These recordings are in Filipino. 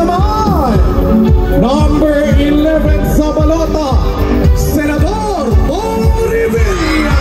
naman, number 11 sa balota, Senador Bong Revilla.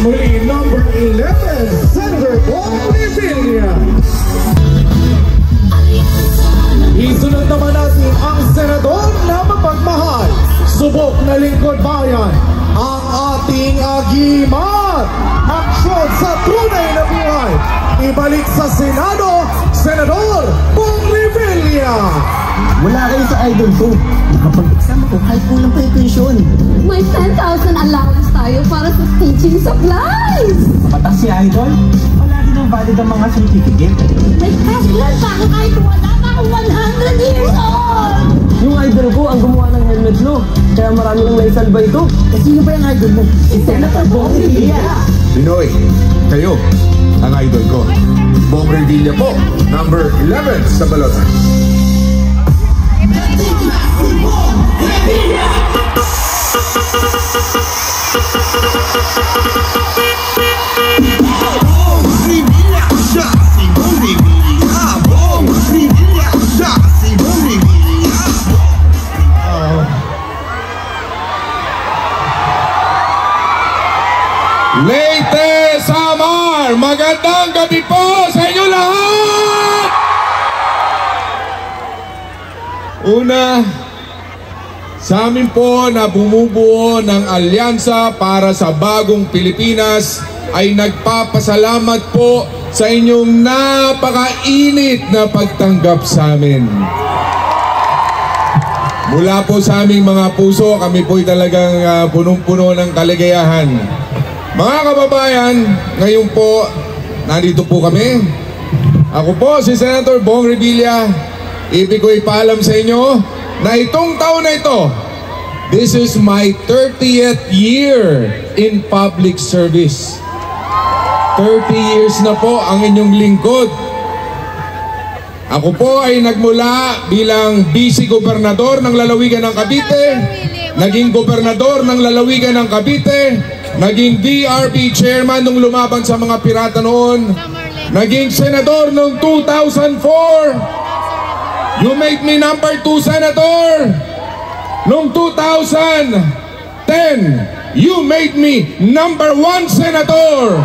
Muli, number 11, Senator Bong Revilla. Isunod naman natin ang senador na mapagmahal, subok na lingkod bayan, ang ating agimat. Aksyon sa tunay na buhay. Ibalik sa Senado, Senador Bong Revilla. Wala kayo sa idol ko. Nakapag-exam ako kahit kulang pa yung pension. May 10,000 allowance tayo para sa teaching supplies. Patas si idol. Palagi nang valid ang mga certificate. May cash plan pa ako kahit wala na ako 100 years old. Yung idol ko ang gumawa ng helmet no. Kaya marami nang naisalba ito. Eh sino ba yung idol mo? Si Senator Bong Revilla. Pinoy, kayo ang idol ko. Bong Revilla po, number 11 sa balota. Leyte Samar, magandang gabi po sa inyo lahat! Una, sa amin po na bumubuo ng alyansa para sa bagong Pilipinas ay nagpapasalamat po sa inyong napakainit na pagtanggap sa amin. Mula po sa aming mga puso, kami po'y talagang punong-puno ng kaligayahan. Mga kababayan, ngayon po, nandito po kami. Ako po si Senator Bong Revilla. Ibig ko ipaalam sa inyo na itong taon na ito, this is my 30th year in public service. 30 years na po ang inyong lingkod. Ako po ay nagmula bilang Vice Gobernador ng Lalawigan ng Cavite, naging Gobernador ng Lalawigan ng Cavite, naging DRP Chairman nung lumaban sa mga pirata noon, naging Senador noong 2004. You made me number 2 Senator. Noong 2010, you made me number 1 Senator.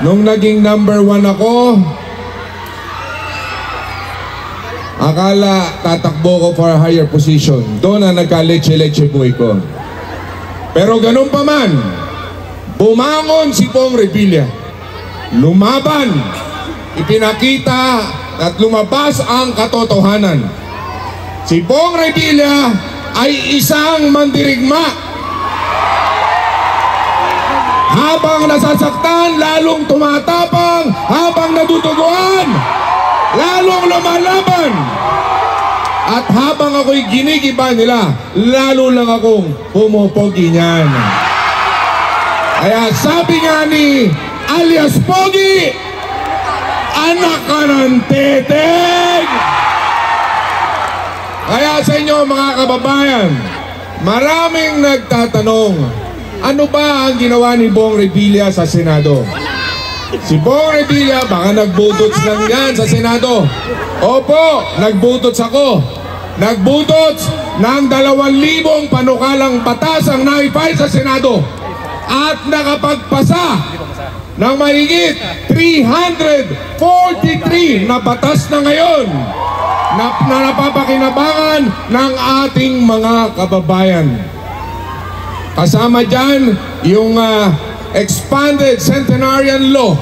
Nung naging number 1 ako, akala tatakbo ko for a higher position. Doon na nagka-leche-leche buhay ko. Pero ganun pa man, bumangon si Bong Revilla. Lumaban, ipinakita at lumabas ang katotohanan. Si Bong Revilla ay isang mandirigma. Habang nasasaktan, lalong tumatapang. Habang naduduguan, lalong lumalaban. At habang ako'y ginigiba nila, lalo lang akong pumupogi niyan. Kaya sabi nga ni alias Pogi, anak ka ng teteg! Kaya sa inyo mga kababayan, maraming nagtatanong, ano ba ang ginawa ni Bong Revilla sa Senado? Si Bong Revilla, baka nagbudots lang yan sa Senado. Opo, nagbudots ako. Nagbudots ng 2,000 panukalang batas ang naipay sa Senado. At nakapagpasa ng mahigit 343 na batas na ngayon na napapakinabangan ng ating mga kababayan. Kasama dyan yung expanded centenarian law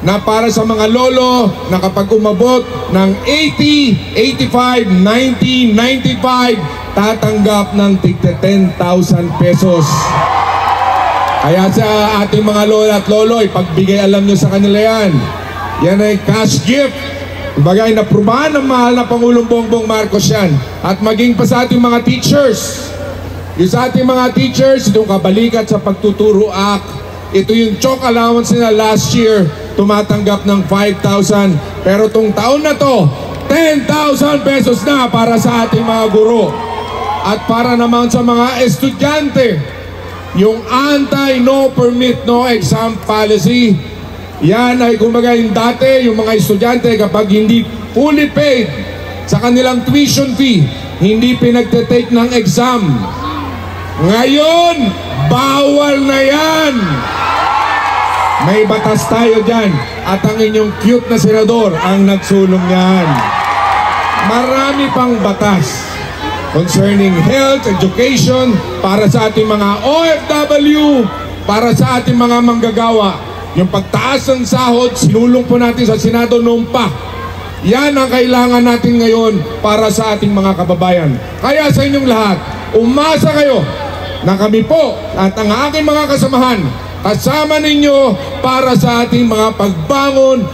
na para sa mga lolo na kapag umabot ng 80, 85, 90, 95, tatanggap ng tigte 10,000 pesos. Kaya sa ating mga lola at lolo, ipagbigay alam nyo sa kanila yan. Yan ay cash gift. Kumbaga, inaprubahan ng mahal na Pangulong Bongbong Marcos yan. At maging pa sa ating mga teachers. Yung sa ating mga teachers, itong kabalikat sa pagtuturo act. Ito yung chalk allowance nila last year, tumatanggap ng 5,000. Pero itong taon na to, 10,000 pesos na para sa ating mga guro. At para naman sa mga estudyante, yung anti-no permit, no exam policy, yan ay kumbaga yung dati, yung mga estudyante kapag hindi fully paid sa kanilang tuition fee, hindi pinagte-take ng exam. Ngayon, bawal na yan. May batas tayo dyan. At ang inyong cute na senador ang nagsulong yan. Marami pang batas concerning health, education, para sa ating mga OFW, para sa ating mga manggagawa. Yung pagtaas ng sahod, sinulong po natin sa Senado noon pa. Yan ang kailangan natin ngayon para sa ating mga kababayan. Kaya sa inyong lahat, umasa kayo na kami po at ang aking mga kasamahan kasama ninyo para sa ating mga pagbangon,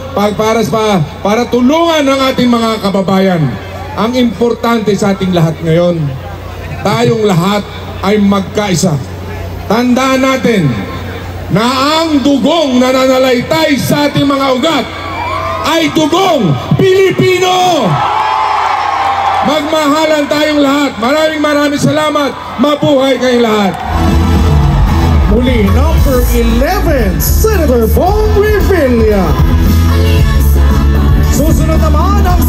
para tulungan ang ating mga kababayan. Ang importante sa ating lahat ngayon, tayong lahat ay magkaisa. Tandaan natin na ang dugong na nananalaytay sa ating mga ugat ay dugong Pilipino! Magmahalan tayong lahat. Maraming salamat. Mabuhay kayong lahat. Muli, number 11, Senator Bong Revilla. Susunod naman ang